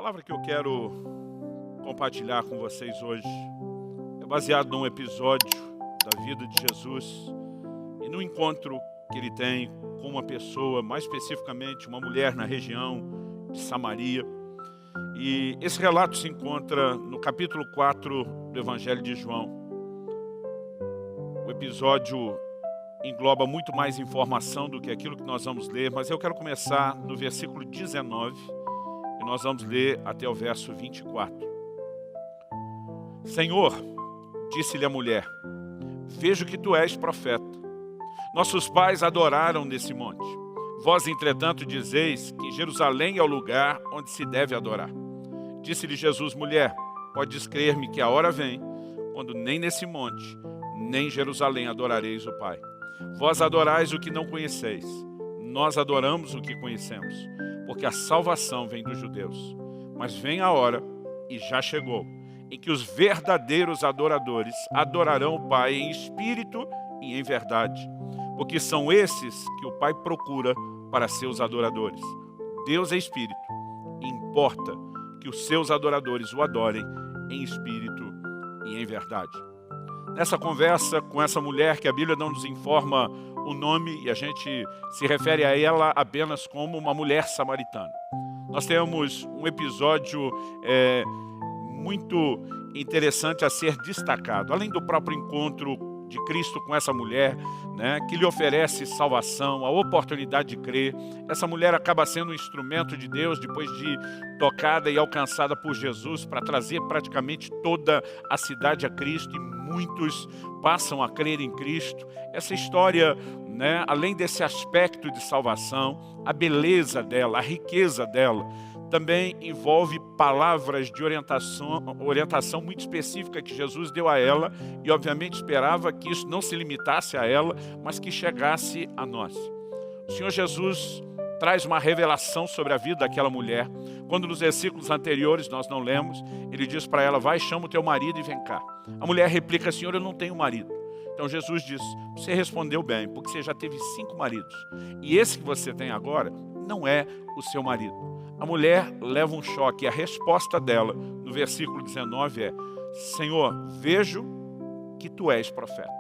A palavra que eu quero compartilhar com vocês hoje é baseado num episódio da vida de Jesus e no encontro que ele tem com uma pessoa, mais especificamente uma mulher na região de Samaria. E esse relato se encontra no capítulo 4 do Evangelho de João. O episódio engloba muito mais informação do que aquilo que nós vamos ler, mas eu quero começar no versículo 19 e nós vamos ler até o verso 24. Senhor, disse-lhe a mulher, vejo que tu és profeta. Nossos pais adoraram nesse monte. Vós, entretanto, dizeis que Jerusalém é o lugar onde se deve adorar. Disse-lhe Jesus, mulher, podes crer-me que a hora vem, quando nem nesse monte, nem em Jerusalém adorareis o Pai. Vós adorais o que não conheceis, nós adoramos o que conhecemos, porque a salvação vem dos judeus. Mas vem a hora, e já chegou, em que os verdadeiros adoradores adorarão o Pai em espírito e em verdade, porque são esses que o Pai procura para seus adoradores. Deus é espírito, e importa que os seus adoradores o adorem em espírito e em verdade. Nessa conversa com essa mulher, que a Bíblia não nos informa o nome, e a gente se refere a ela apenas como uma mulher samaritana. Nós temos um episódio muito interessante a ser destacado. Além do próprio encontro de Cristo com essa mulher, né, que lhe oferece salvação, a oportunidade de crer. Essa mulher acaba sendo um instrumento de Deus depois de tocada e alcançada por Jesus para trazer praticamente toda a cidade a Cristo, e muitos passam a crer em Cristo. Essa história, né, além desse aspecto de salvação, a beleza dela, a riqueza dela, também envolve palavras de orientação muito específica que Jesus deu a ela, e obviamente esperava que isso não se limitasse a ela, mas que chegasse a nós. O Senhor Jesus traz uma revelação sobre a vida daquela mulher, quando nos versículos anteriores nós não lemos, ele diz para ela, vai, chama o teu marido e vem cá. A mulher replica, Senhor, eu não tenho marido. Então Jesus diz, você respondeu bem, porque você já teve 5 maridos, e esse que você tem agora não é o seu marido. A mulher leva um choque, e a resposta dela, no versículo 19 é, Senhor, vejo que tu és profeta.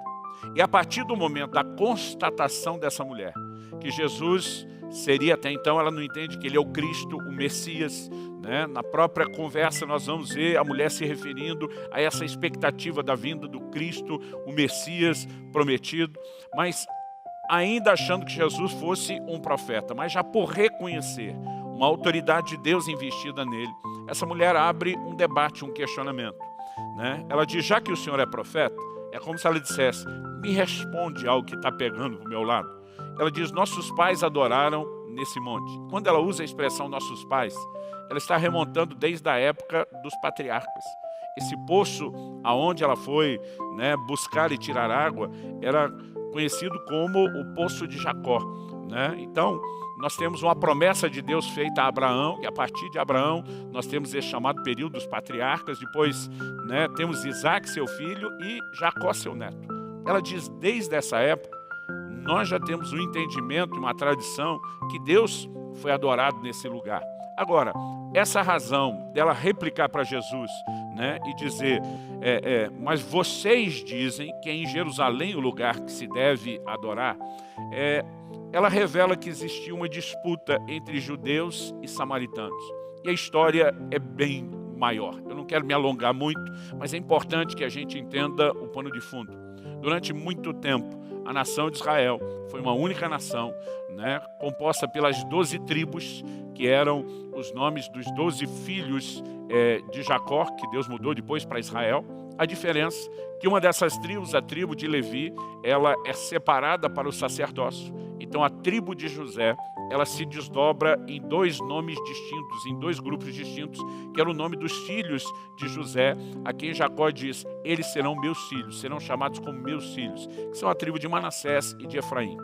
E a partir do momento da constatação dessa mulher, que Jesus seria até então, ela não entende que ele é o Cristo, o Messias, né? Na própria conversa nós vamos ver a mulher se referindo a essa expectativa da vinda do Cristo, o Messias prometido, mas ainda achando que Jesus fosse um profeta, mas já por reconhecer uma autoridade de Deus investida nele, essa mulher abre um debate, um questionamento, né? Ela diz, já que o Senhor é profeta, é como se ela dissesse, me responde algo que está pegando para o meu lado. Ela diz, nossos pais adoraram nesse monte. Quando ela usa a expressão nossos pais, ela está remontando desde a época dos patriarcas. Esse poço aonde ela foi, né, buscar e tirar água, era conhecido como o poço de Jacó, né? Então, nós temos uma promessa de Deus feita a Abraão, e a partir de Abraão nós temos esse chamado período dos patriarcas, depois, né, temos Isaac, seu filho, e Jacó, seu neto. Ela diz, desde essa época, nós já temos um entendimento, uma tradição, que Deus foi adorado nesse lugar. Agora, essa razão dela replicar para Jesus, né, e dizer, mas vocês dizem que é em Jerusalém o lugar que se deve adorar, ela revela que existia uma disputa entre judeus e samaritanos. E a história é bem maior. Eu não quero me alongar muito, mas é importante que a gente entenda o pano de fundo. Durante muito tempo, a nação de Israel foi uma única nação, né, composta pelas 12 tribos, que eram os nomes dos 12 filhos de Jacó, que Deus mudou depois para Israel. A diferença é que uma dessas tribos, a tribo de Levi, ela é separada para o sacerdócio. Então a tribo de José, ela se desdobra em 2 nomes distintos, em 2 grupos distintos, que era o nome dos filhos de José, a quem Jacó diz, eles serão meus filhos, serão chamados como meus filhos, que são a tribo de Manassés e de Efraim.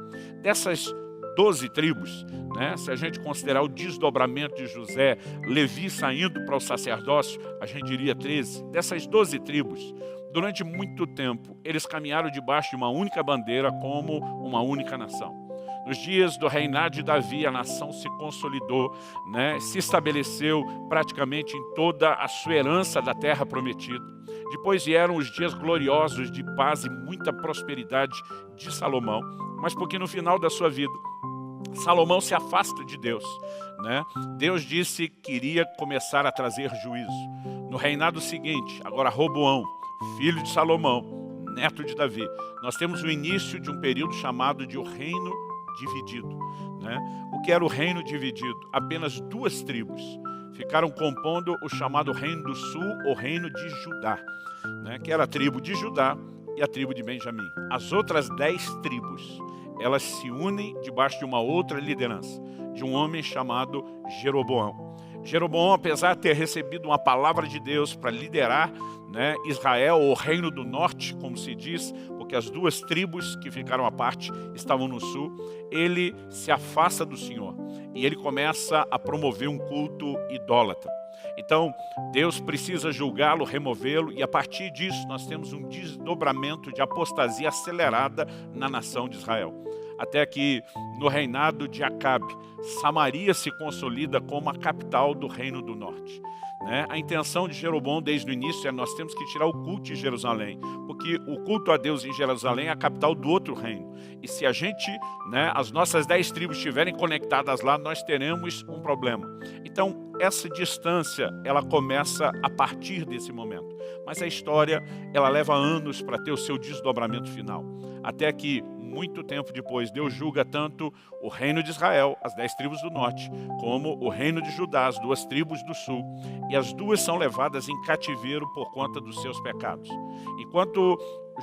Dessas 12 tribos, né, se a gente considerar o desdobramento de José, Levi saindo para o sacerdócio, a gente diria 13. Dessas 12 tribos, durante muito tempo, eles caminharam debaixo de uma única bandeira como uma única nação. Nos dias do reinado de Davi, a nação se consolidou, né? Se estabeleceu praticamente em toda a sua herança da terra prometida. Depois vieram os dias gloriosos de paz e muita prosperidade de Salomão, mas porque no final da sua vida, Salomão se afasta de Deus, né? Deus disse que iria começar a trazer juízo. No reinado seguinte, agora Roboão, filho de Salomão, neto de Davi, nós temos o início de um período chamado de o reino dividido, né? O que era o reino dividido? Apenas 2 tribos ficaram compondo o chamado reino do sul, ou reino de Judá, né? Que era a tribo de Judá e a tribo de Benjamim. As outras 10 tribos, elas se unem debaixo de uma outra liderança, de um homem chamado Jeroboão. Jeroboão, apesar de ter recebido uma palavra de Deus para liderar, né, Israel, ou reino do norte, como se diz, porque as 2 tribos que ficaram à parte estavam no sul, ele se afasta do Senhor e ele começa a promover um culto idólatra. Então, Deus precisa julgá-lo, removê-lo, e a partir disso nós temos um desdobramento de apostasia acelerada na nação de Israel. Até que no reinado de Acabe, Samaria se consolida como a capital do reino do norte, né? A intenção de Jeroboão desde o início é: nós temos que tirar o culto de Jerusalém, porque o culto a Deus em Jerusalém é a capital do outro reino. E se a gente, né, as nossas 10 tribos estiverem conectadas lá, nós teremos um problema. Então, essa distância, ela começa a partir desse momento. Mas a história, ela leva anos para ter o seu desdobramento final. Até que, muito tempo depois, Deus julga tanto o reino de Israel, as 10 tribos do norte, como o reino de Judá, as 2 tribos do sul. E as 2 são levadas em cativeiro por conta dos seus pecados. Enquanto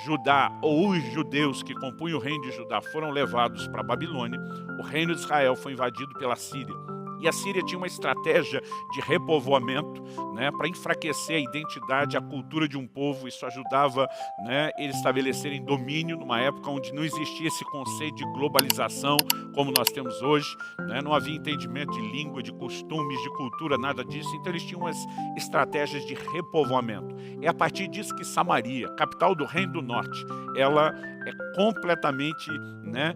Judá, ou os judeus que compunham o reino de Judá, foram levados para a Babilônia, o reino de Israel foi invadido pela Síria. E a Síria tinha uma estratégia de repovoamento, né, para enfraquecer a identidade, a cultura de um povo. Isso ajudava, né, eles estabelecerem domínio numa época onde não existia esse conceito de globalização como nós temos hoje, né? Não havia entendimento de língua, de costumes, de cultura, nada disso. Então eles tinham umas estratégias de repovoamento. É a partir disso que Samaria, capital do Reino do Norte, ela é completamente, né,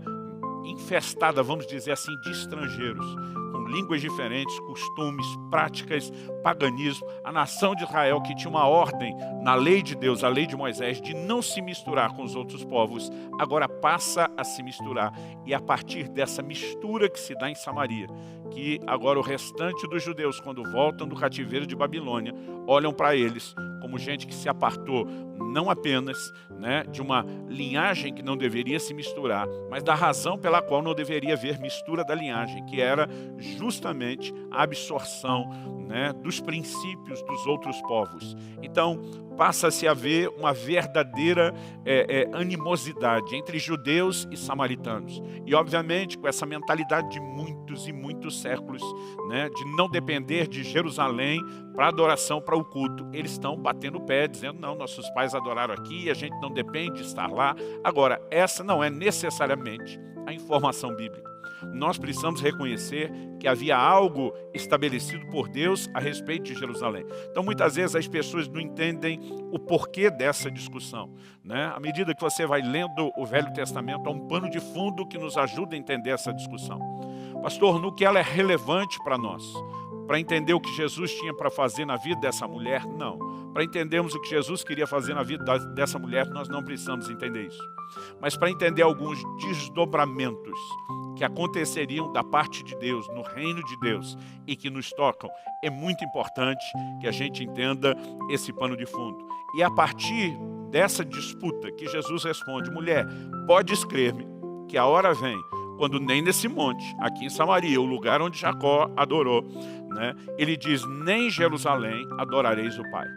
infestada, vamos dizer assim, de estrangeiros, com línguas diferentes, costumes, práticas, paganismo. A nação de Israel, que tinha uma ordem na lei de Deus, a lei de Moisés, de não se misturar com os outros povos, agora passa a se misturar. E a partir dessa mistura que se dá em Samaria, que agora o restante dos judeus, quando voltam do cativeiro de Babilônia, olham para eles como gente que se apartou não apenas, né, de uma linhagem que não deveria se misturar, mas da razão pela qual não deveria haver mistura da linhagem, que era justamente a absorção, né, dos princípios dos outros povos. Então, passa-se a haver uma verdadeira animosidade entre judeus e samaritanos. E, obviamente, com essa mentalidade de muitos e muitos séculos, né, de não depender de Jerusalém para adoração, para o culto, eles estão batendo o pé, dizendo: não, nossos pais adoraram aqui, a gente não depende de estar lá. Agora, essa não é necessariamente a informação bíblica. Nós precisamos reconhecer que havia algo estabelecido por Deus a respeito de Jerusalém. Então, muitas vezes as pessoas não entendem o porquê dessa discussão, né? À medida que você vai lendo o Velho Testamento, há um pano de fundo que nos ajuda a entender essa discussão. Pastor, no que ela é relevante para nós? Para entender o que Jesus tinha para fazer na vida dessa mulher? Não. Para entendermos o que Jesus queria fazer na vida dessa mulher, nós não precisamos entender isso. Mas para entender alguns desdobramentos que aconteceriam da parte de Deus, no reino de Deus, e que nos tocam, é muito importante que a gente entenda esse pano de fundo. E é a partir dessa disputa que Jesus responde: mulher, podes crer-me que a hora vem, quando nem nesse monte, aqui em Samaria, o lugar onde Jacó adorou, né, ele diz: nem em Jerusalém adorareis o Pai.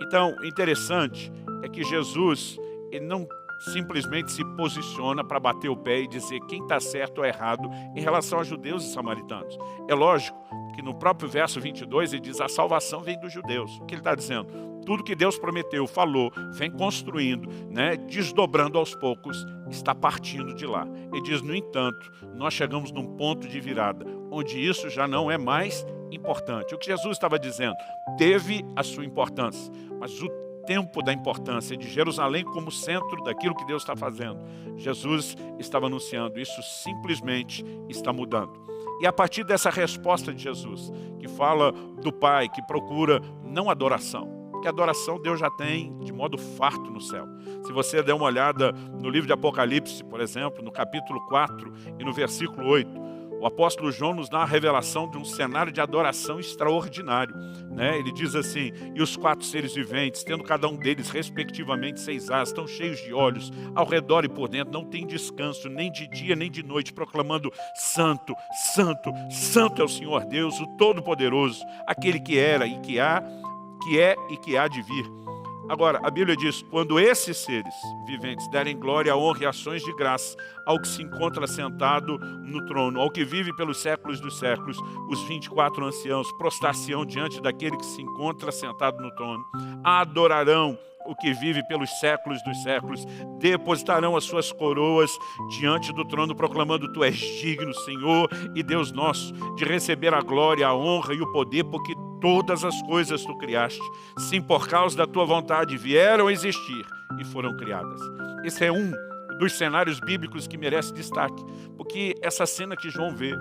Então, o interessante é que Jesus, ele não simplesmente se posiciona para bater o pé e dizer quem está certo ou errado em relação a judeus e samaritanos. É lógico que no próprio verso 22 ele diz: a salvação vem dos judeus. O que ele está dizendo? Tudo que Deus prometeu, falou, vem construindo, né, desdobrando aos poucos, está partindo de lá. Ele diz: no entanto, nós chegamos num ponto de virada, onde isso já não é mais importante. O que Jesus estava dizendo teve a sua importância, mas o tempo da importância de Jerusalém como centro daquilo que Deus está fazendo, Jesus estava anunciando, isso simplesmente está mudando. E a partir dessa resposta de Jesus, que fala do Pai, que procura não adoração, porque adoração Deus já tem de modo farto no céu. Se você der uma olhada no livro de Apocalipse, por exemplo, no capítulo 4 e no versículo 8, o apóstolo João nos dá a revelação de um cenário de adoração extraordinário, né? Ele diz assim: e os 4 seres viventes, tendo cada um deles respectivamente 6 asas, estão cheios de olhos, ao redor e por dentro, não tem descanso, nem de dia nem de noite, proclamando: Santo, Santo, Santo é o Senhor Deus, o Todo-Poderoso, aquele que era e que é e que há de vir. Agora, a Bíblia diz: quando esses seres viventes derem glória, honra e ações de graça ao que se encontra sentado no trono, ao que vive pelos séculos dos séculos, os 24 anciãos prostrar-se-ão diante daquele que se encontra sentado no trono, adorarão o que vive pelos séculos dos séculos, depositarão as suas coroas diante do trono, proclamando: Tu és digno, Senhor e Deus nosso, de receber a glória, a honra e o poder, porque todas as coisas Tu criaste, sim, por causa da Tua vontade vieram a existir e foram criadas. Esse é um dos cenários bíblicos que merece destaque, porque essa cena que João vê,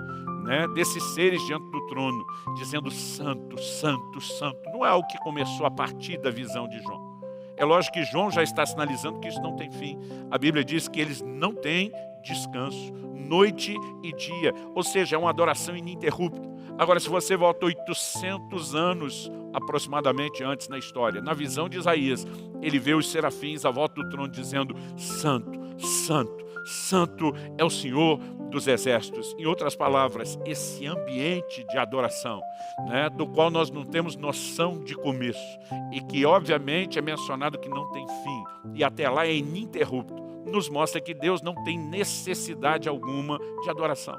né, desses seres diante do trono, dizendo Santo, Santo, Santo, não é algo que começou a partir da visão de João. É lógico que João já está sinalizando que isso não tem fim. A Bíblia diz que eles não têm descanso, noite e dia, ou seja, é uma adoração ininterrupta. Agora, se você volta 800 anos aproximadamente antes na história, na visão de Isaías, ele vê os serafins à volta do trono dizendo: Santo, Santo, Santo é o Senhor dos exércitos. Em outras palavras, esse ambiente de adoração, né, do qual nós não temos noção de começo e que obviamente é mencionado que não tem fim e até lá é ininterrupto, nos mostra que Deus não tem necessidade alguma de adoração.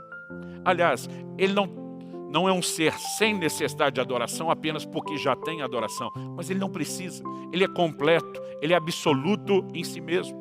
Aliás, Ele não é um ser sem necessidade de adoração apenas porque já tem adoração, mas Ele não precisa, Ele é completo, Ele é absoluto em si mesmo.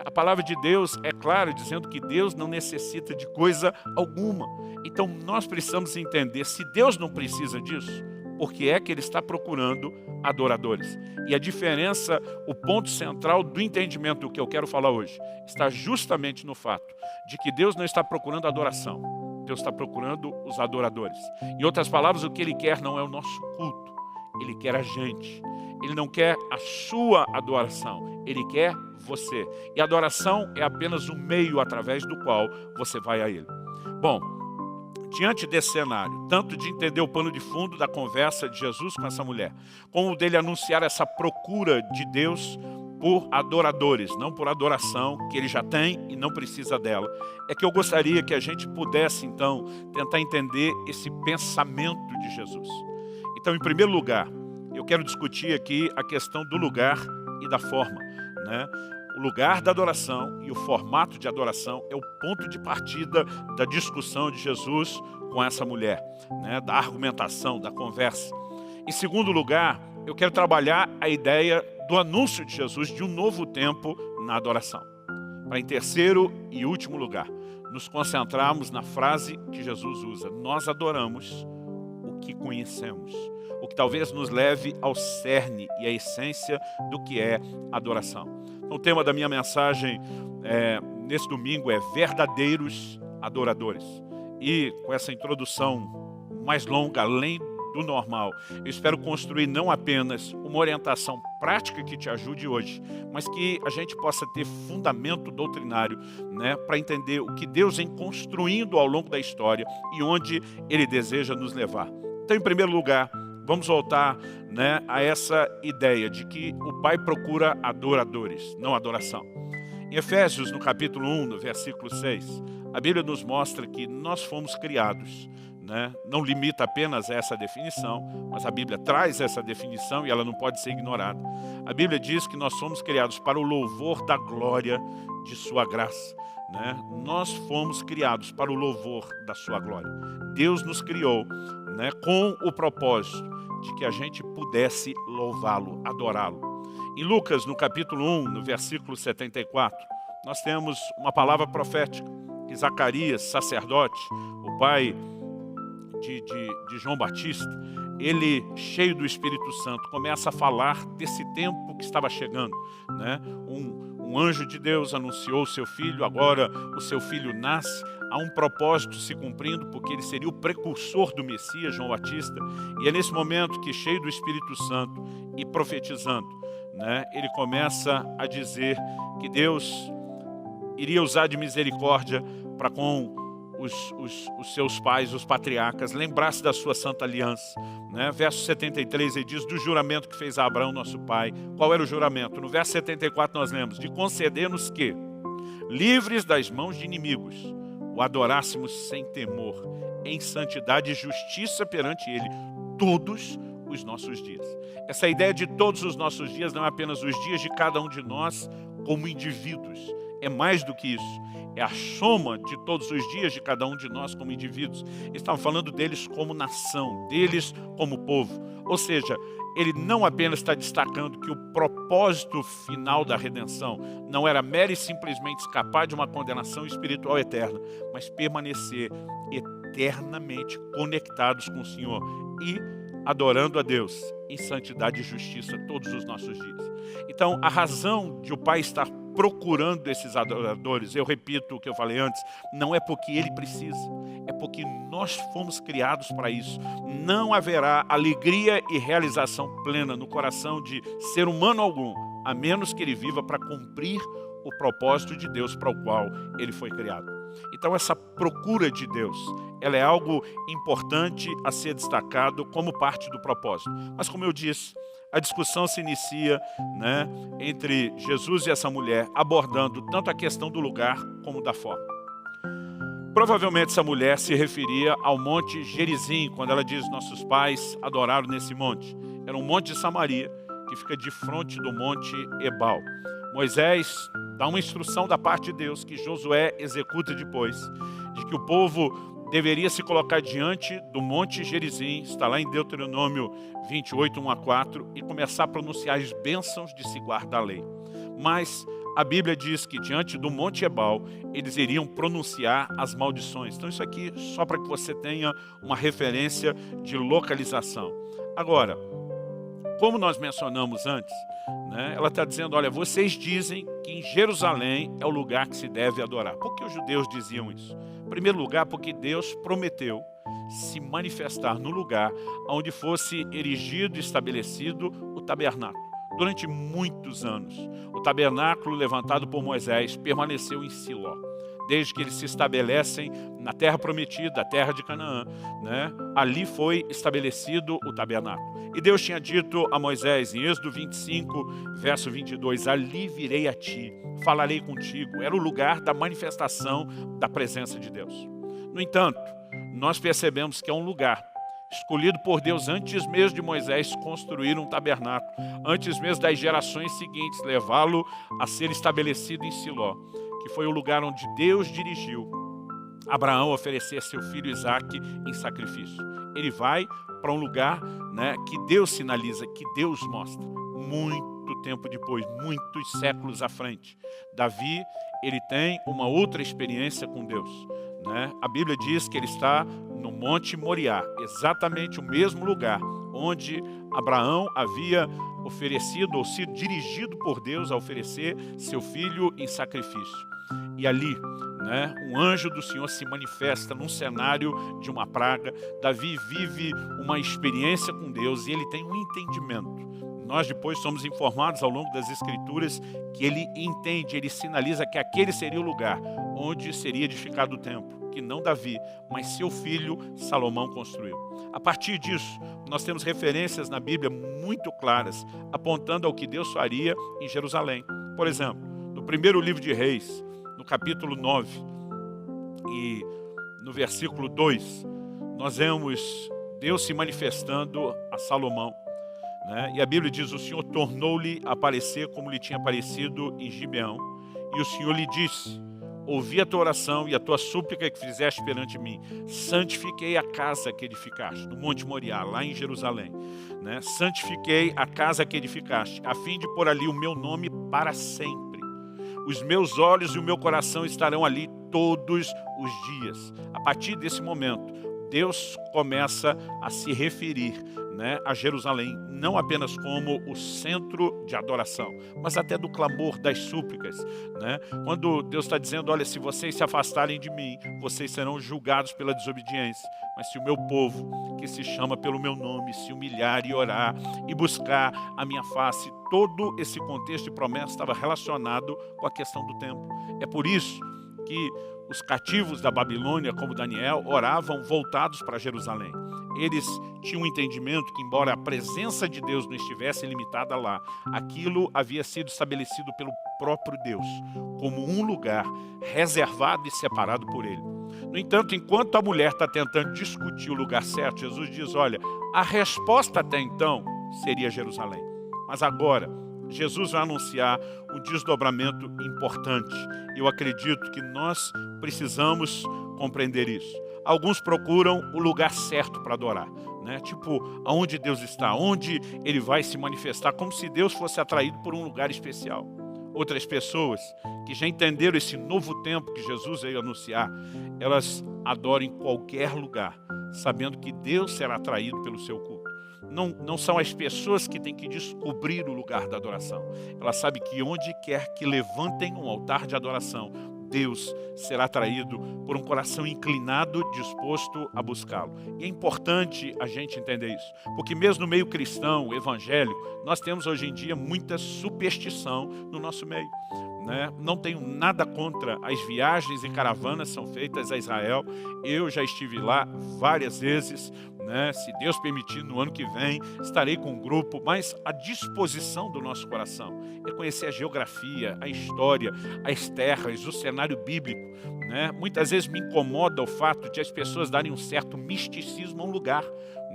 A palavra de Deus é clara, dizendo que Deus não necessita de coisa alguma. Então nós precisamos entender, se Deus não precisa disso, por que é que Ele está procurando adoradores? E a diferença, o ponto central do entendimento do que eu quero falar hoje, está justamente no fato de que Deus não está procurando adoração, Deus está procurando os adoradores. Em outras palavras, o que Ele quer não é o nosso culto, Ele quer a gente. Ele não quer a sua adoração, Ele quer você. E a adoração é apenas o meio através do qual você vai a Ele. Bom, diante desse cenário, tanto de entender o pano de fundo da conversa de Jesus com essa mulher, como dele anunciar essa procura de Deus por adoradores, não por adoração que Ele já tem e não precisa dela, é que eu gostaria que a gente pudesse, então, tentar entender esse pensamento de Jesus. Então, em primeiro lugar, eu quero discutir aqui a questão do lugar e da forma, né? O lugar da adoração e o formato de adoração é o ponto de partida da discussão de Jesus com essa mulher, né? Da argumentação, da conversa. Em segundo lugar, eu quero trabalhar a ideia do anúncio de Jesus de um novo tempo na adoração. Para, em terceiro e último lugar, nos concentrarmos na frase que Jesus usa: nós adoramos o que conhecemos, o que talvez nos leve ao cerne e à essência do que é adoração. O tema da minha mensagem nesse domingo é verdadeiros adoradores. E com essa introdução mais longa, além do normal, eu espero construir não apenas uma orientação prática que te ajude hoje, mas que a gente possa ter fundamento doutrinário, né, para entender o que Deus vem construindo ao longo da história e onde Ele deseja nos levar. Então, em primeiro lugar, vamos voltar, né, a essa ideia de que o Pai procura adoradores, não adoração. Em Efésios, no capítulo 1, no versículo 6, a Bíblia nos mostra que nós fomos criados, né? Não limita apenas a essa definição, mas a Bíblia traz essa definição e ela não pode ser ignorada. A Bíblia diz que nós fomos criados para o louvor da glória de sua graça, né? Nós fomos criados para o louvor da sua glória. Deus nos criou, né, com o propósito de que a gente pudesse louvá-lo, adorá-lo. Em Lucas, no capítulo 1, no versículo 74, nós temos uma palavra profética que Zacarias, sacerdote, o pai de João Batista, ele, cheio do Espírito Santo, começa a falar desse tempo que estava chegando, né? Um anjo de Deus anunciou o seu filho, agora o seu filho nasce, há um propósito se cumprindo, porque ele seria o precursor do Messias, João Batista, e é nesse momento que, cheio do Espírito Santo e profetizando, né, ele começa a dizer que Deus iria usar de misericórdia para com os seus pais, os patriarcas, lembrar-se da sua santa aliança, né? Verso 73, ele diz do juramento que fez a Abraão, nosso pai. Qual era o juramento? No verso 74 nós lemos, de conceder-nos que, livres das mãos de inimigos, o adorássemos sem temor, em santidade e justiça perante ele, todos os nossos dias. Essa ideia de todos os nossos dias não é apenas os dias de cada um de nós como indivíduos, é mais do que isso. É a soma de todos os dias de cada um de nós como indivíduos. Estamos falando deles como nação, deles como povo. Ou seja, ele não apenas está destacando que o propósito final da redenção não era mero e simplesmente escapar de uma condenação espiritual eterna, mas permanecer eternamente conectados com o Senhor e adorando a Deus em santidade e justiça todos os nossos dias. Então, a razão de o Pai estar procurando esses adoradores, eu repito o que eu falei antes, não é porque ele precisa, é porque nós fomos criados para isso. Não haverá alegria e realização plena no coração de ser humano algum, a menos que ele viva para cumprir o propósito de Deus para o qual ele foi criado. Então essa procura de Deus, ela é algo importante a ser destacado como parte do propósito. Mas como eu disse, a discussão se inicia, né, entre Jesus e essa mulher, abordando tanto a questão do lugar como da forma. Provavelmente essa mulher se referia ao monte Gerizim, quando ela diz nossos pais adoraram nesse monte. Era um monte de Samaria, que fica de frente do monte Ebal. Moisés dá uma instrução da parte de Deus, que Josué executa depois, de que o povo deveria se colocar diante do monte Gerizim, está lá em Deuteronômio 28, 1 a 4, e começar a pronunciar as bênçãos de se guardar a lei. Mas a Bíblia diz que diante do monte Ebal, eles iriam pronunciar as maldições. Então isso aqui só para que você tenha uma referência de localização. Agora, como nós mencionamos antes, né, ela está dizendo, olha, vocês dizem que em Jerusalém é o lugar que se deve adorar. Por que os judeus diziam isso? Em primeiro lugar, porque Deus prometeu se manifestar no lugar onde fosse erigido e estabelecido o tabernáculo. Durante muitos anos, o tabernáculo levantado por Moisés permaneceu em Siló. Desde que eles se estabelecem na terra prometida, a terra de Canaã, né? Ali foi estabelecido o tabernáculo. E Deus tinha dito a Moisés, em Êxodo 25, verso 22, ali virei a ti, falarei contigo. Era o lugar da manifestação da presença de Deus. No entanto, nós percebemos que é um lugar escolhido por Deus antes mesmo de Moisés construir um tabernáculo, antes mesmo das gerações seguintes, levá-lo a ser estabelecido em Siló, que foi o lugar onde Deus dirigiu Abraão a oferecer seu filho Isaque em sacrifício. Ele vai para um lugar, né, que Deus sinaliza, que Deus mostra. Muito tempo depois, muitos séculos à frente, Davi, ele tem uma outra experiência com Deus, né? A Bíblia diz que ele está no Monte Moriá, exatamente o mesmo lugar onde Abraão havia oferecido ou sido dirigido por Deus a oferecer seu filho em sacrifício. E ali, né, um anjo do Senhor se manifesta num cenário de uma praga. Davi vive uma experiência com Deus e ele tem um entendimento. Nós depois somos informados ao longo das Escrituras que ele entende, ele sinaliza que aquele seria o lugar onde seria edificado o templo, que não Davi, mas seu filho Salomão construiu. A partir disso, nós temos referências na Bíblia muito claras, apontando ao que Deus faria em Jerusalém. Por exemplo, no primeiro livro de Reis, no capítulo 9 e no versículo 2, nós vemos Deus se manifestando a Salomão, né? E a Bíblia diz, o Senhor tornou-lhe a aparecer como lhe tinha aparecido em Gibeão, e o Senhor lhe disse, ouvi a tua oração e a tua súplica que fizeste perante mim. Santifiquei a casa que edificaste, no Monte Moriá, lá em Jerusalém, né? Santifiquei a casa que edificaste, a fim de pôr ali o meu nome para sempre. Os meus olhos e o meu coração estarão ali todos os dias. A partir desse momento, Deus começa a se referir, né, a Jerusalém, não apenas como o centro de adoração, mas até do clamor, das súplicas, né? Quando Deus está dizendo, olha, se vocês se afastarem de mim, vocês serão julgados pela desobediência. Mas se o meu povo, que se chama pelo meu nome, se humilhar e orar e buscar a minha face, todo esse contexto de promessa estava relacionado com a questão do templo. É por isso que os cativos da Babilônia, como Daniel, oravam voltados para Jerusalém. Eles tinham um entendimento que, embora a presença de Deus não estivesse limitada lá, aquilo havia sido estabelecido pelo próprio Deus, como um lugar reservado e separado por Ele. No entanto, enquanto a mulher está tentando discutir o lugar certo, Jesus diz, olha, a resposta até então seria Jerusalém. Mas agora, Jesus vai anunciar um desdobramento importante. Eu acredito que nós precisamos compreender isso. Alguns procuram o lugar certo para adorar, né? Tipo, aonde Deus está, onde Ele vai se manifestar, como se Deus fosse atraído por um lugar especial. Outras pessoas que já entenderam esse novo tempo que Jesus veio anunciar, elas adoram em qualquer lugar, sabendo que Deus será atraído pelo seu culto. Não são as pessoas que têm que descobrir o lugar da adoração. Elas sabem que onde quer que levantem um altar de adoração, Deus será atraído por um coração inclinado, disposto a buscá-lo. E é importante a gente entender isso, porque mesmo no meio cristão, evangélico, nós temos hoje em dia muita superstição no nosso meio, né? Não tenho nada contra as viagens e caravanas que são feitas a Israel. Eu já estive lá várias vezes, né? Se Deus permitir, no ano que vem estarei com um grupo, mas a disposição do nosso coração é conhecer a geografia, a história, as terras, o cenário bíblico, né? Muitas vezes me incomoda o fato de as pessoas darem um certo misticismo a um lugar,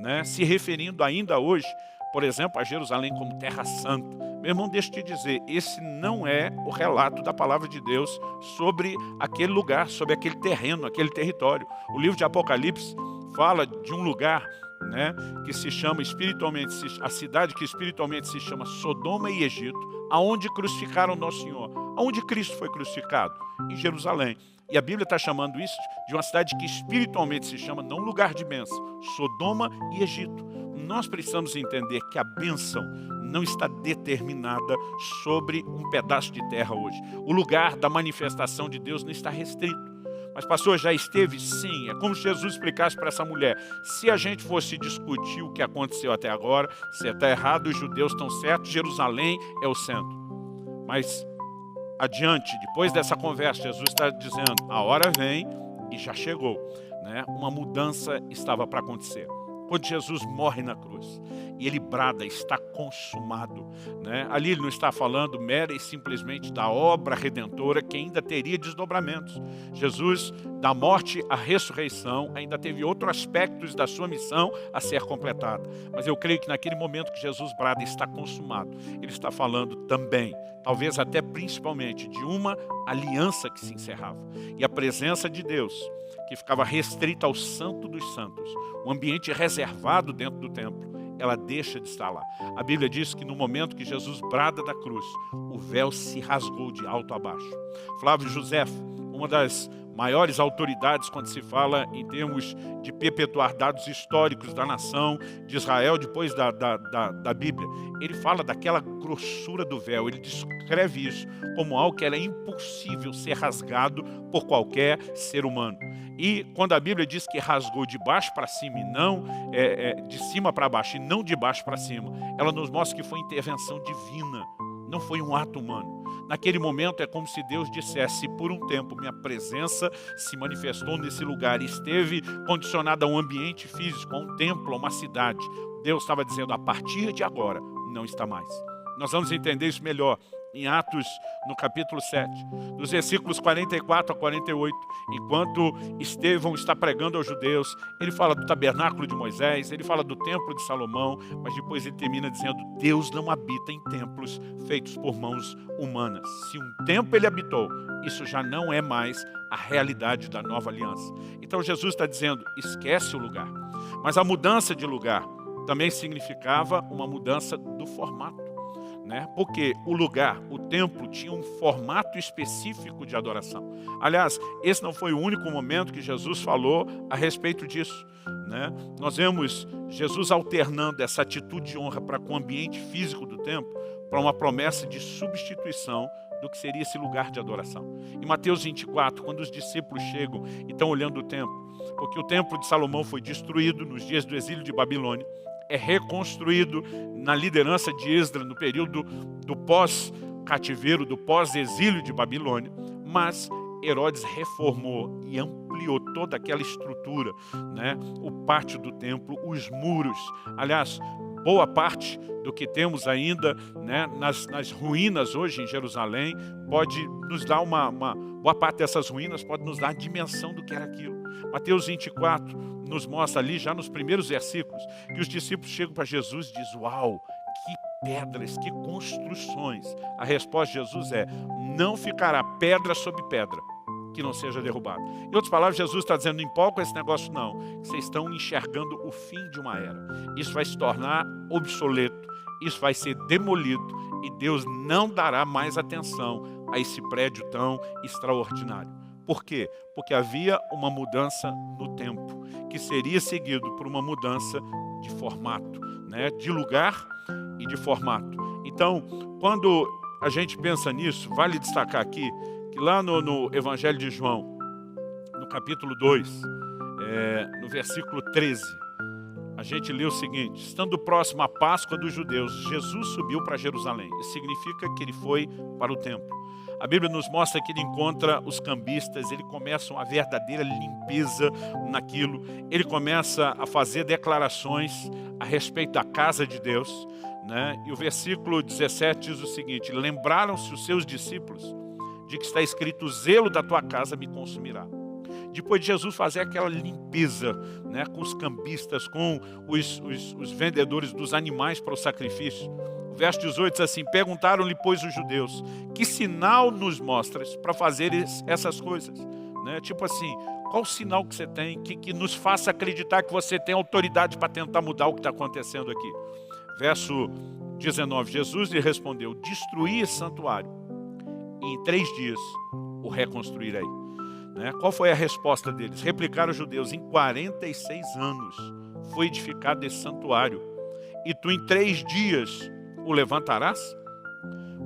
né? Se referindo ainda hoje, por exemplo, a Jerusalém como terra santa. Meu irmão, deixa eu te dizer, esse não é o relato da palavra de Deus sobre aquele lugar, sobre aquele terreno, aquele território. O livro de Apocalipse fala de um lugar, né, que se chama espiritualmente, a cidade que espiritualmente se chama Sodoma e Egito, aonde crucificaram Nosso Senhor. Aonde Cristo foi crucificado? Em Jerusalém. E a Bíblia está chamando isso de uma cidade que espiritualmente se chama, não lugar de bênção, Sodoma e Egito. Nós precisamos entender que a bênção não está determinada sobre um pedaço de terra hoje. O lugar da manifestação de Deus não está restrito. Mas pastor, já esteve? Sim. É como se Jesus explicasse para essa mulher, se a gente fosse discutir o que aconteceu até agora, se está errado, os judeus estão certos, Jerusalém é o centro. Mas adiante, depois dessa conversa, Jesus está dizendo, a hora vem e já chegou, né? Uma mudança estava para acontecer. Quando Jesus morre na cruz e ele brada, está consumado, né? Ali ele não está falando mera e simplesmente da obra redentora que ainda teria desdobramentos. Jesus, da morte à ressurreição, ainda teve outros aspectos da sua missão a ser completada. Mas eu creio que naquele momento que Jesus brada, está consumado, ele está falando também, talvez até principalmente, de uma aliança que se encerrava. E a presença de Deus, que ficava restrita ao Santo dos Santos, um ambiente reservado dentro do templo, ela deixa de estar lá. A Bíblia diz que no momento que Jesus brada da cruz, o véu se rasgou de alto a baixo. Flávio Josefo, uma das maiores autoridades quando se fala em termos de perpetuar dados históricos da nação de Israel depois da Bíblia, ele fala daquela grossura do véu, ele descreve isso como algo que era impossível ser rasgado por qualquer ser humano. E quando a Bíblia diz que rasgou de baixo para cima e não de cima para baixo e não de baixo para cima, ela nos mostra que foi intervenção divina, não foi um ato humano. Naquele momento é como se Deus dissesse, por um tempo minha presença se manifestou nesse lugar e esteve condicionada a um ambiente físico, a um templo, a uma cidade. Deus estava dizendo, a partir de agora, não está mais. Nós vamos entender isso melhor em Atos, no capítulo 7, dos versículos 44 a 48, enquanto Estevão está pregando aos judeus, ele fala do tabernáculo de Moisés, ele fala do templo de Salomão, mas depois ele termina dizendo, Deus não habita em templos feitos por mãos humanas. Se um tempo ele habitou, isso já não é mais a realidade da nova aliança. Então Jesus está dizendo, esquece o lugar. Mas a mudança de lugar também significava uma mudança do formato. né? Porque o lugar, o templo, tinha um formato específico de adoração. Aliás, esse não foi o único momento que Jesus falou a respeito disso, né? Nós vemos Jesus alternando essa atitude de honra para com o ambiente físico do templo, para uma promessa de substituição do que seria esse lugar de adoração. Em Mateus 24, quando os discípulos chegam e estão olhando o templo, porque o templo de Salomão foi destruído nos dias do exílio de Babilônia, é reconstruído na liderança de Esdras no período do pós-cativeiro, do pós-exílio de Babilônia, mas Herodes reformou e ampliou toda aquela estrutura, né? O pátio do templo, os muros. Aliás, boa parte do que temos ainda, né, nas ruínas hoje em Jerusalém pode nos dar boa parte dessas ruínas pode nos dar a dimensão do que era aquilo. Mateus 24 nos mostra ali, já nos primeiros versículos, que os discípulos chegam para Jesus e dizem: uau, que pedras, que construções. A resposta de Jesus é: não ficará pedra sobre pedra que não seja derrubada. Em outras palavras, Jesus está dizendo: não empolga esse negócio não, vocês estão enxergando o fim de uma era. Isso vai se tornar obsoleto, isso vai ser demolido e Deus não dará mais atenção a esse prédio tão extraordinário. Por quê? Porque havia uma mudança no tempo, que seria seguido por uma mudança de formato, né? De lugar e de formato. Então, quando a gente pensa nisso, vale destacar aqui que lá no Evangelho de João, no capítulo 2, no versículo 13, a gente lê o seguinte: estando próximo à Páscoa dos judeus, Jesus subiu para Jerusalém. Isso significa que ele foi para o templo. A Bíblia nos mostra que ele encontra os cambistas, ele começa uma verdadeira limpeza naquilo, ele começa a fazer declarações a respeito da casa de Deus, né? E o versículo 17 diz o seguinte: lembraram-se os seus discípulos de que está escrito: o zelo da tua casa me consumirá. Depois de Jesus fazer aquela limpeza, né, com os cambistas, com os vendedores dos animais para o sacrifício, o verso 18 diz assim: perguntaram-lhe, pois, os judeus: que sinal nos mostras para fazer essas coisas? Né? Tipo assim, qual o sinal que você tem que nos faça acreditar que você tem autoridade para tentar mudar o que está acontecendo aqui? Verso 19, Jesus lhe respondeu: destruí esse santuário e em 3 dias o reconstruirei. Né? Qual foi a resposta deles? Replicaram os judeus: em 46 anos foi edificado esse santuário e tu em 3 dias o levantarás?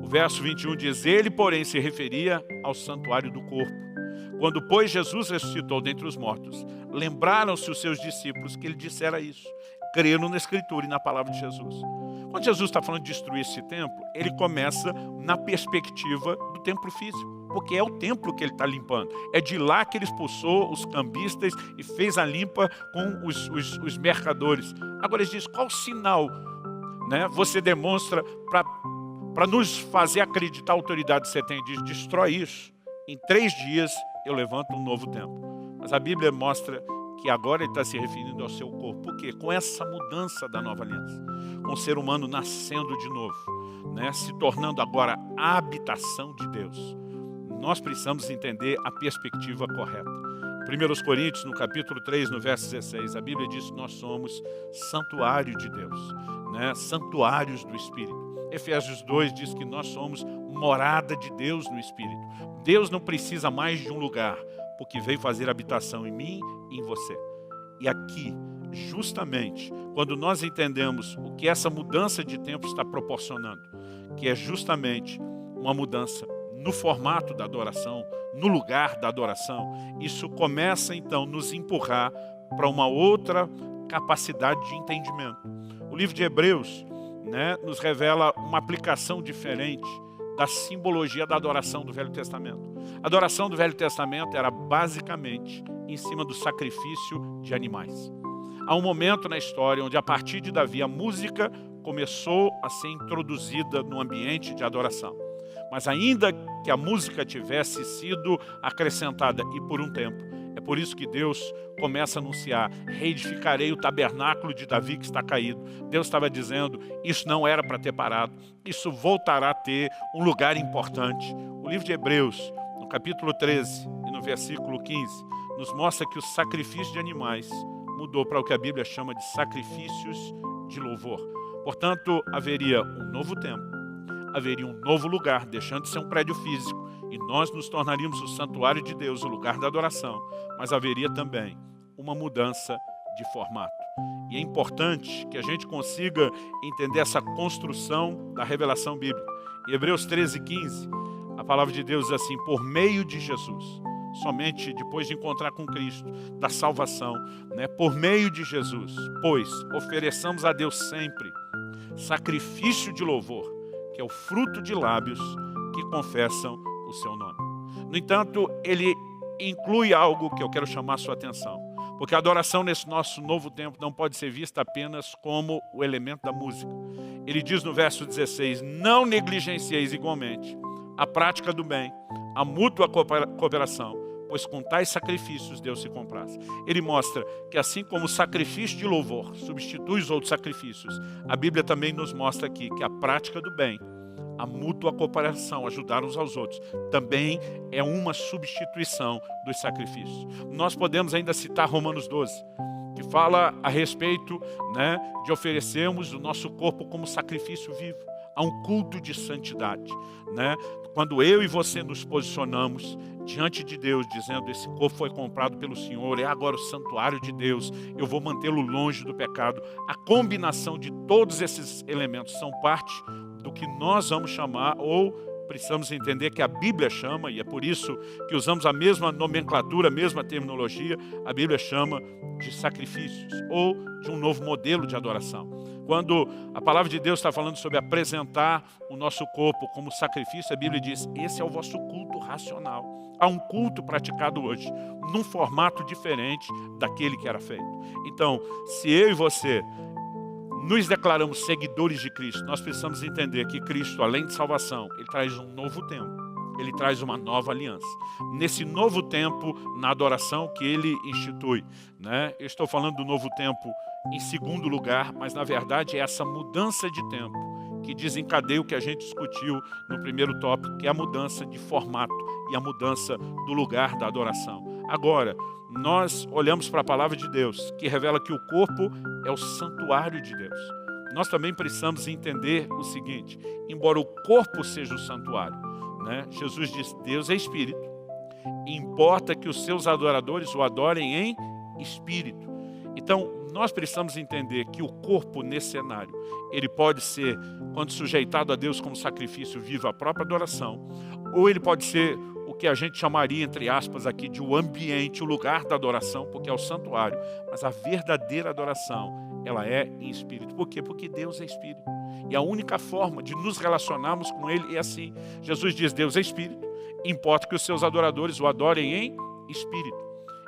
O verso 21 diz: ele, porém, se referia ao santuário do corpo. Quando, pois, Jesus ressuscitou dentre os mortos, lembraram-se os seus discípulos que ele dissera isso. Creram na Escritura e na palavra de Jesus. Quando Jesus está falando de destruir esse templo, ele começa na perspectiva do templo físico, porque é o templo que ele está limpando. É de lá que ele expulsou os cambistas e fez a limpa com os mercadores. Agora ele diz: qual sinal, né, você demonstra para nos fazer acreditar a autoridade que você tem? Diz: destrói isso. Em 3 dias eu levanto um novo templo. Mas a Bíblia mostra que agora ele está se referindo ao seu corpo. Por quê? Com essa mudança da nova aliança, com o ser humano nascendo de novo, né, se tornando agora a habitação de Deus, nós precisamos entender a perspectiva correta. 1 Coríntios, no capítulo 3, no verso 16, a Bíblia diz que nós somos santuário de Deus, né, santuários do Espírito. Efésios 2 diz que nós somos morada de Deus no Espírito. Deus não precisa mais de um lugar, porque veio fazer habitação em mim e em você. E aqui, justamente, quando nós entendemos o que essa mudança de tempo está proporcionando, que é justamente uma mudança no formato da adoração, no lugar da adoração, isso começa então a nos empurrar para uma outra capacidade de entendimento. O livro de Hebreus, né, nos revela uma aplicação diferente da simbologia da adoração do Velho Testamento. A adoração do Velho Testamento era basicamente em cima do sacrifício de animais. Há um momento na história onde, a partir de Davi, a música começou a ser introduzida no ambiente de adoração. Mas ainda que a música tivesse sido acrescentada, e por um tempo, é por isso que Deus começa a anunciar: reedificarei o tabernáculo de Davi que está caído. Deus estava dizendo: isso não era para ter parado, isso voltará a ter um lugar importante. O livro de Hebreus, no capítulo 13 e no versículo 15, nos mostra que o sacrifício de animais mudou para o que a Bíblia chama de sacrifícios de louvor. Portanto, haveria um novo tempo, haveria um novo lugar, deixando de ser um prédio físico, e nós nos tornaríamos o santuário de Deus, o lugar da adoração, mas haveria também uma mudança de formato. E é importante que a gente consiga entender essa construção da revelação bíblica. Em Hebreus 13:15, a palavra de Deus diz assim: por meio de Jesus, somente depois de encontrar com Cristo, da salvação, por meio de Jesus, pois ofereçamos a Deus sempre sacrifício de louvor, que é o fruto de lábios que confessam o seu nome. No entanto, ele inclui algo que eu quero chamar a sua atenção, porque a adoração nesse nosso novo tempo não pode ser vista apenas como o elemento da música. Ele diz no verso 16: não negligencieis igualmente a prática do bem, a mútua cooperação, pois com tais sacrifícios Deus se compraz. Ele mostra que assim como o sacrifício de louvor substitui os outros sacrifícios, a Bíblia também nos mostra aqui que a prática do bem, a mútua cooperação, ajudar uns aos outros, também é uma substituição dos sacrifícios. Nós podemos ainda citar Romanos 12, que fala a respeito de oferecermos o nosso corpo como sacrifício vivo. Há um culto de santidade. Quando eu e você nos posicionamos diante de Deus, dizendo: esse corpo foi comprado pelo Senhor, é agora o santuário de Deus, eu vou mantê-lo longe do pecado. A combinação de todos esses elementos são parte do que nós vamos chamar, ou precisamos entender que a Bíblia chama, e é por isso que usamos a mesma nomenclatura, a mesma terminologia, a Bíblia chama de sacrifícios, ou de um novo modelo de adoração. Quando a palavra de Deus está falando sobre apresentar o nosso corpo como sacrifício, a Bíblia diz: esse é o vosso culto racional. Há um culto praticado hoje, num formato diferente daquele que era feito. Então, se eu e você nos declaramos seguidores de Cristo, nós precisamos entender que Cristo, além de salvação, Ele traz um novo tempo. Ele traz uma nova aliança. Nesse novo tempo, na adoração que Ele institui, eu estou falando do novo tempo em segundo lugar, mas na verdade é essa mudança de tempo que desencadeia o que a gente discutiu no primeiro tópico, que é a mudança de formato e a mudança do lugar da adoração. Agora, nós olhamos para a palavra de Deus, que revela que o corpo é o santuário de Deus. Nós também precisamos entender o seguinte: embora o corpo seja o santuário, Jesus diz: Deus é espírito, e importa que os seus adoradores o adorem em espírito. Então, nós precisamos entender que o corpo nesse cenário, ele pode ser, quando sujeitado a Deus como sacrifício vivo, a própria adoração, ou ele pode ser o que a gente chamaria, entre aspas, aqui de o ambiente, o lugar da adoração, porque é o santuário. Mas a verdadeira adoração, ela é em espírito. Por quê? Porque Deus é espírito. E a única forma de nos relacionarmos com Ele é assim. Jesus diz: Deus é espírito, importa que os seus adoradores o adorem em espírito.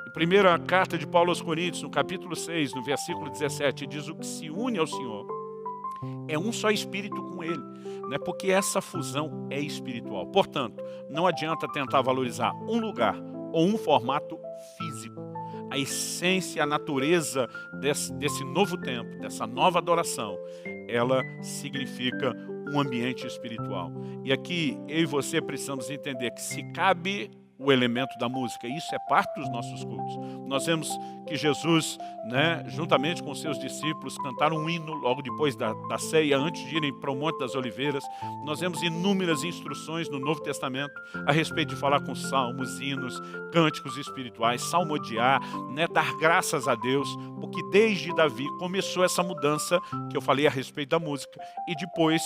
Em primeira carta de Paulo aos Coríntios, no capítulo 6, no versículo 17, diz: o que se une ao Senhor é um só espírito com Ele, porque essa fusão é espiritual. Portanto, não adianta tentar valorizar um lugar ou um formato físico. A essência, a natureza desse novo tempo, dessa nova adoração, ela significa um ambiente espiritual. E aqui eu e você precisamos entender que se cabe o elemento da música, isso é parte dos nossos cultos. Nós vemos que Jesus, juntamente com seus discípulos, cantaram um hino logo depois da ceia, antes de irem para o Monte das Oliveiras. Nós vemos inúmeras instruções no Novo Testamento a respeito de falar com salmos, hinos, cânticos espirituais, salmodiar, dar graças a Deus, porque desde Davi começou essa mudança que eu falei a respeito da música, e depois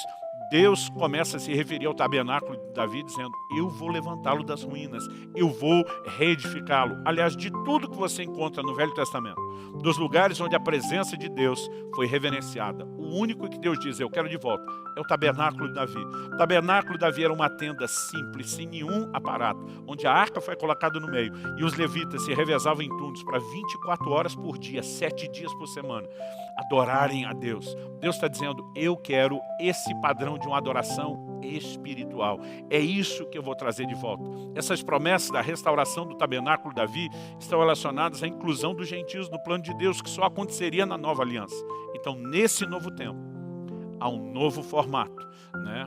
Deus começa a se referir ao tabernáculo de Davi, dizendo: eu vou levantá-lo das ruínas, eu vou reedificá-lo. Aliás, de tudo que você encontra no Velho Testamento, dos lugares onde a presença de Deus foi reverenciada, o único que Deus diz: eu quero de volta, é o tabernáculo de Davi. O tabernáculo de Davi era uma tenda simples, sem nenhum aparato, onde a arca foi colocada no meio, e os levitas se revezavam em turnos para 24 horas por dia, 7 dias por semana, adorarem a Deus. Deus está dizendo: eu quero esse padrão de uma adoração espiritual. É isso que eu vou trazer de volta. Essas promessas da restauração do tabernáculo de Davi estão relacionadas à inclusão dos gentios no plano de Deus, que só aconteceria na nova aliança. Então, nesse novo tempo, há um novo formato.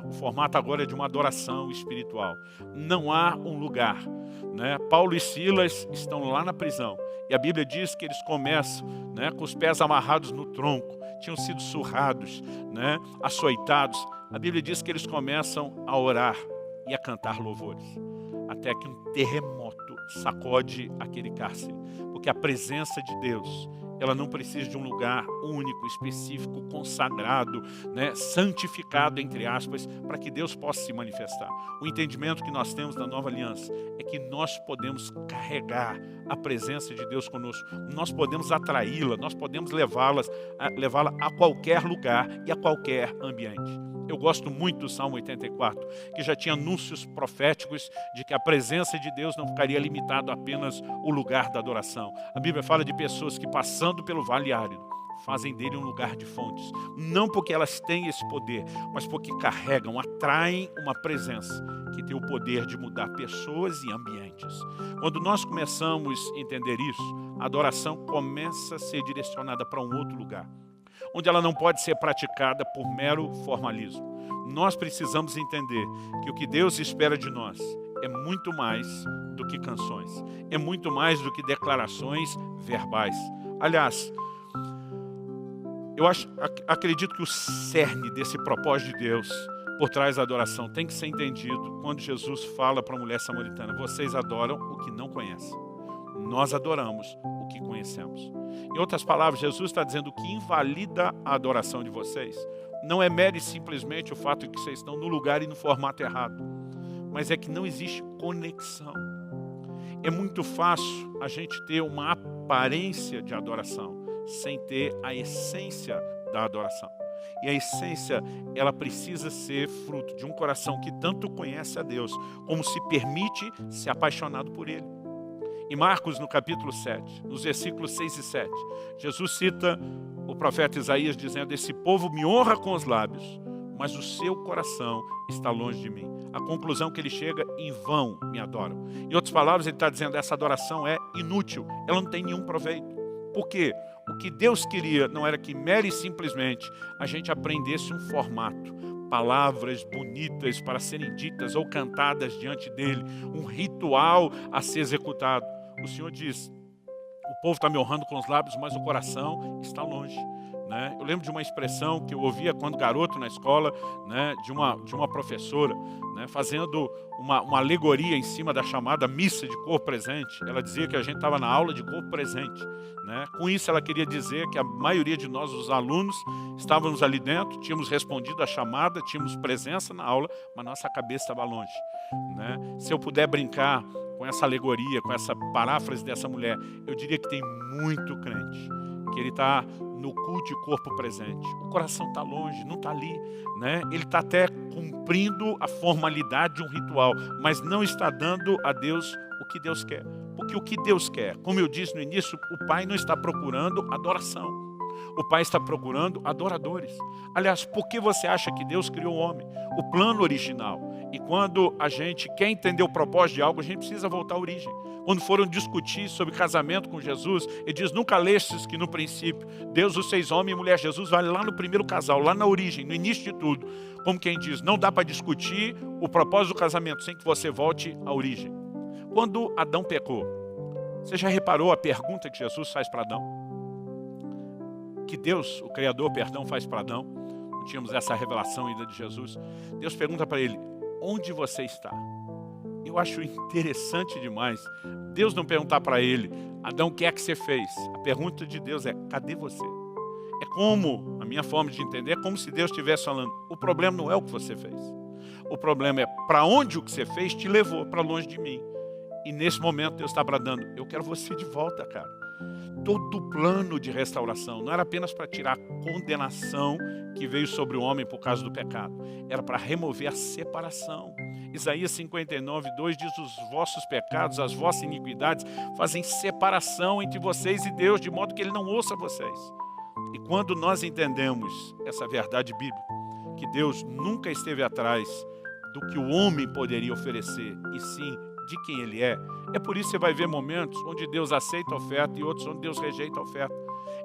O formato agora é de uma adoração espiritual. Não há um lugar. Paulo e Silas estão lá na prisão. E a Bíblia diz que eles começam com os pés amarrados no tronco. Tinham sido surrados, açoitados. a Bíblia diz que eles começam a orar e a cantar louvores, até que um terremoto sacode aquele cárcere, porque a presença de Deus, ela não precisa de um lugar único, específico, consagrado, né, santificado, entre aspas, para que Deus possa se manifestar. O entendimento que nós temos da nova aliança é que nós podemos carregar a presença de Deus conosco, nós podemos atraí-la, nós podemos levá-la a qualquer lugar e a qualquer ambiente. Eu gosto muito do Salmo 84, que já tinha anúncios proféticos de que a presença de Deus não ficaria limitado a apenas o lugar da adoração. A Bíblia fala de pessoas que, passando pelo vale árido, fazem dele um lugar de fontes. Não porque elas têm esse poder, mas porque carregam, atraem uma presença que tem o poder de mudar pessoas e ambientes. Quando nós começamos a entender isso, a adoração começa a ser direcionada para um outro lugar, onde ela não pode ser praticada por mero formalismo. Nós precisamos entender que o que Deus espera de nós é muito mais do que canções, é muito mais do que declarações verbais. Aliás, acredito que o cerne desse propósito de Deus por trás da adoração tem que ser entendido quando Jesus fala para a mulher samaritana: vocês adoram o que não conhecem, nós adoramos o que conhecemos. Em outras palavras, Jesus está dizendo que invalida a adoração de vocês não é mero e simplesmente o fato de que vocês estão no lugar e no formato errado, mas é que não existe conexão. É muito fácil a gente ter uma aparência de adoração sem ter a essência da adoração. E a essência, ela precisa ser fruto de um coração que tanto conhece a Deus, como se permite ser apaixonado por Ele. Em Marcos, no capítulo 7, nos versículos 6 e 7, Jesus cita o profeta Isaías dizendo: esse povo me honra com os lábios, mas o seu coração está longe de mim. A conclusão que ele chega: em vão me adoram. Em outras palavras, ele está dizendo: essa adoração é inútil, ela não tem nenhum proveito. Por quê? O que Deus queria não era que mere e simplesmente a gente aprendesse um formato, palavras bonitas para serem ditas ou cantadas diante dele, um ritual a ser executado. O Senhor diz: o povo está me honrando com os lábios, mas o coração está longe. Né? Eu lembro de uma expressão que eu ouvia quando garoto na escola, né, de uma professora, né, fazendo uma alegoria em cima da chamada missa de corpo presente. Ela dizia que a gente estava na aula de corpo presente. Né? Com isso ela queria dizer que a maioria de nós, os alunos, estávamos ali dentro, tínhamos respondido à chamada, tínhamos presença na aula, mas nossa cabeça estava longe. Né? Se eu puder brincar com essa alegoria, com essa paráfrase dessa mulher, eu diria que tem muito crente que ele está no culto de corpo presente. O coração está longe, não está ali. Né? Ele está até cumprindo a formalidade de um ritual, mas não está dando a Deus o que Deus quer. Porque o que Deus quer, como eu disse no início, o Pai não está procurando adoração. O Pai está procurando adoradores. Aliás, por que você acha que Deus criou o homem? O plano original. E quando a gente quer entender o propósito de algo, a gente precisa voltar à origem. Quando foram discutir sobre casamento com Jesus, ele diz: nunca lestes que no princípio Deus os fez homem e mulher. Jesus vai lá no primeiro casal, lá na origem, no início de tudo. Como quem diz, não dá para discutir o propósito do casamento sem que você volte à origem. Quando Adão pecou, você já reparou a pergunta que Jesus faz para Adão? Que Deus, o Criador, faz para Adão? Não tínhamos essa revelação ainda de Jesus. Deus pergunta para ele: onde você está? Eu acho interessante demais Deus não perguntar para ele: Adão, o que é que você fez? A pergunta de Deus é: cadê você? É como, a minha forma de entender, é como se Deus estivesse falando: o problema não é o que você fez. O problema é para onde o que você fez te levou para longe de mim. E nesse momento Deus está bradando: eu quero você de volta, cara. Todo o plano de restauração não era apenas para tirar a condenação que veio sobre o homem por causa do pecado. Era para remover a separação. Isaías 59:2 diz: os vossos pecados, as vossas iniquidades fazem separação entre vocês e Deus, de modo que Ele não ouça vocês. E quando nós entendemos essa verdade bíblica, que Deus nunca esteve atrás do que o homem poderia oferecer, e sim de quem Ele é por isso que você vai ver momentos onde Deus aceita a oferta e outros onde Deus rejeita a oferta.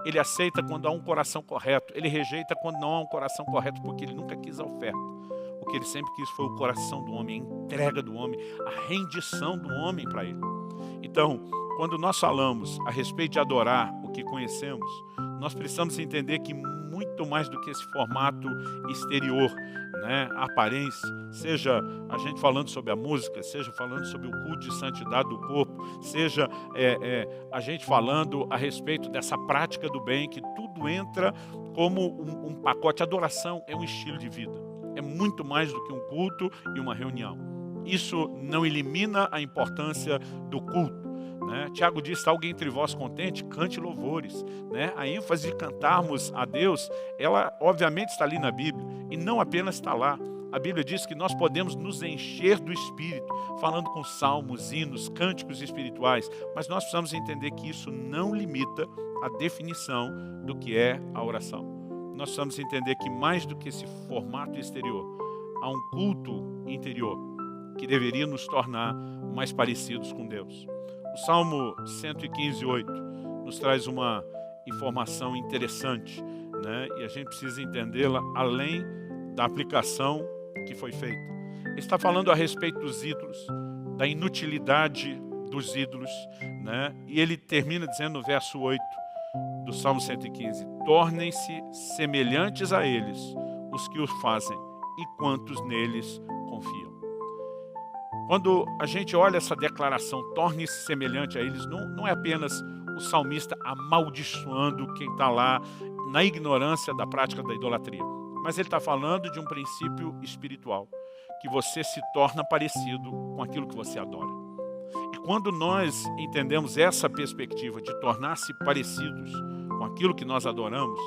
Ele aceita quando há um coração correto, Ele rejeita quando não há um coração correto, porque Ele nunca quis a oferta. O que Ele sempre quis foi o coração do homem, a entrega do homem, a rendição do homem para Ele. Então, quando nós falamos a respeito de adorar o que conhecemos, nós precisamos entender que muito muito mais do que esse formato exterior, né? A aparência, seja a gente falando sobre a música, seja falando sobre o culto de santidade do corpo, seja a gente falando a respeito dessa prática do bem, que tudo entra como um pacote. Adoração é um estilo de vida, é muito mais do que um culto e uma reunião. Isso não elimina a importância do culto, né? Tiago diz: está alguém entre vós contente? Cante louvores, né? A ênfase de cantarmos a Deus, ela obviamente está ali na Bíblia, e não apenas está lá. A Bíblia diz que nós podemos nos encher do Espírito, falando com salmos, hinos, cânticos espirituais, mas nós precisamos entender que isso não limita a definição do que é a oração. Nós precisamos entender que mais do que esse formato exterior, há um culto interior que deveria nos tornar mais parecidos com Deus. O Salmo 115:8 nos traz uma informação interessante, né? E a gente precisa entendê-la além da aplicação que foi feita. Ele está falando a respeito dos ídolos, da inutilidade dos ídolos, né? E ele termina dizendo no verso 8 do Salmo 115: tornem-se semelhantes a eles os que os fazem e quantos neles confiam. Quando a gente olha essa declaração, torne-se semelhante a eles, não é apenas o salmista amaldiçoando quem está lá na ignorância da prática da idolatria, mas ele está falando de um princípio espiritual, que você se torna parecido com aquilo que você adora. E quando nós entendemos essa perspectiva de tornar-se parecidos com aquilo que nós adoramos,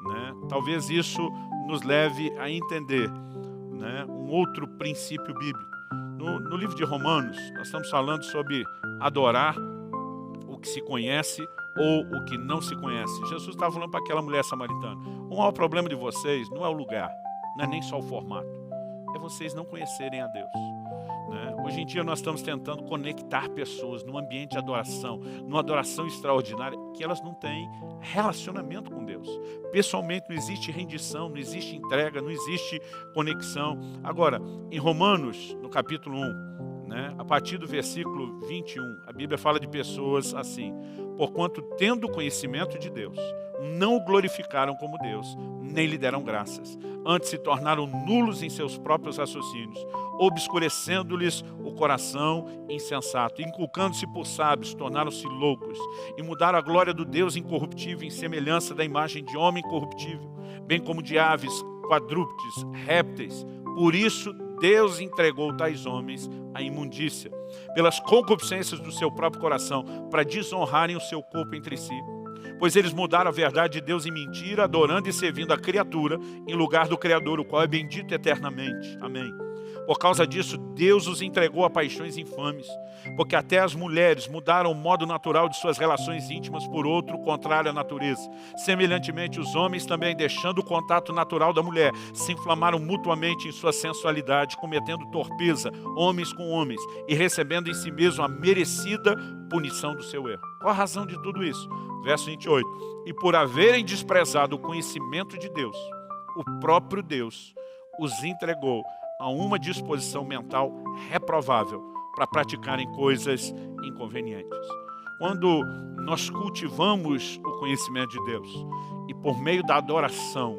né, talvez isso nos leve a entender, né, um outro princípio bíblico. No livro de Romanos, nós estamos falando sobre adorar o que se conhece ou o que não se conhece. Jesus estava falando para aquela mulher samaritana: o maior problema de vocês não é o lugar, não é nem só o formato, é vocês não conhecerem a Deus, né? Hoje em dia nós estamos tentando conectar pessoas num ambiente de adoração, numa adoração extraordinária, que elas não têm relacionamento com Deus. Pessoalmente não existe rendição, não existe entrega, não existe conexão. Agora, em Romanos, no capítulo 1, né, a partir do versículo 21, a Bíblia fala de pessoas assim: porquanto tendo conhecimento de Deus, não o glorificaram como Deus, nem lhe deram graças. Antes se tornaram nulos em seus próprios raciocínios, obscurecendo-lhes o coração insensato. Inculcando-se por sábios, tornaram-se loucos, e mudaram a glória do Deus incorruptível em semelhança da imagem de homem corruptível, bem como de aves, quadrúpedes, répteis. Por isso Deus entregou tais homens à imundícia, pelas concupiscências do seu próprio coração, para desonrarem o seu corpo entre si. Pois eles mudaram a verdade de Deus em mentira, adorando e servindo a criatura em lugar do Criador, o qual é bendito eternamente. Amém. Por causa disso, Deus os entregou a paixões infames, porque até as mulheres mudaram o modo natural de suas relações íntimas por outro contrário à natureza. Semelhantemente, os homens também, deixando o contato natural da mulher, se inflamaram mutuamente em sua sensualidade, cometendo torpeza, homens com homens, e recebendo em si mesmo a merecida punição do seu erro. Qual a razão de tudo isso? Verso 28. E por haverem desprezado o conhecimento de Deus, o próprio Deus os entregou a uma disposição mental reprovável para praticarem coisas inconvenientes. Quando nós cultivamos o conhecimento de Deus e por meio da adoração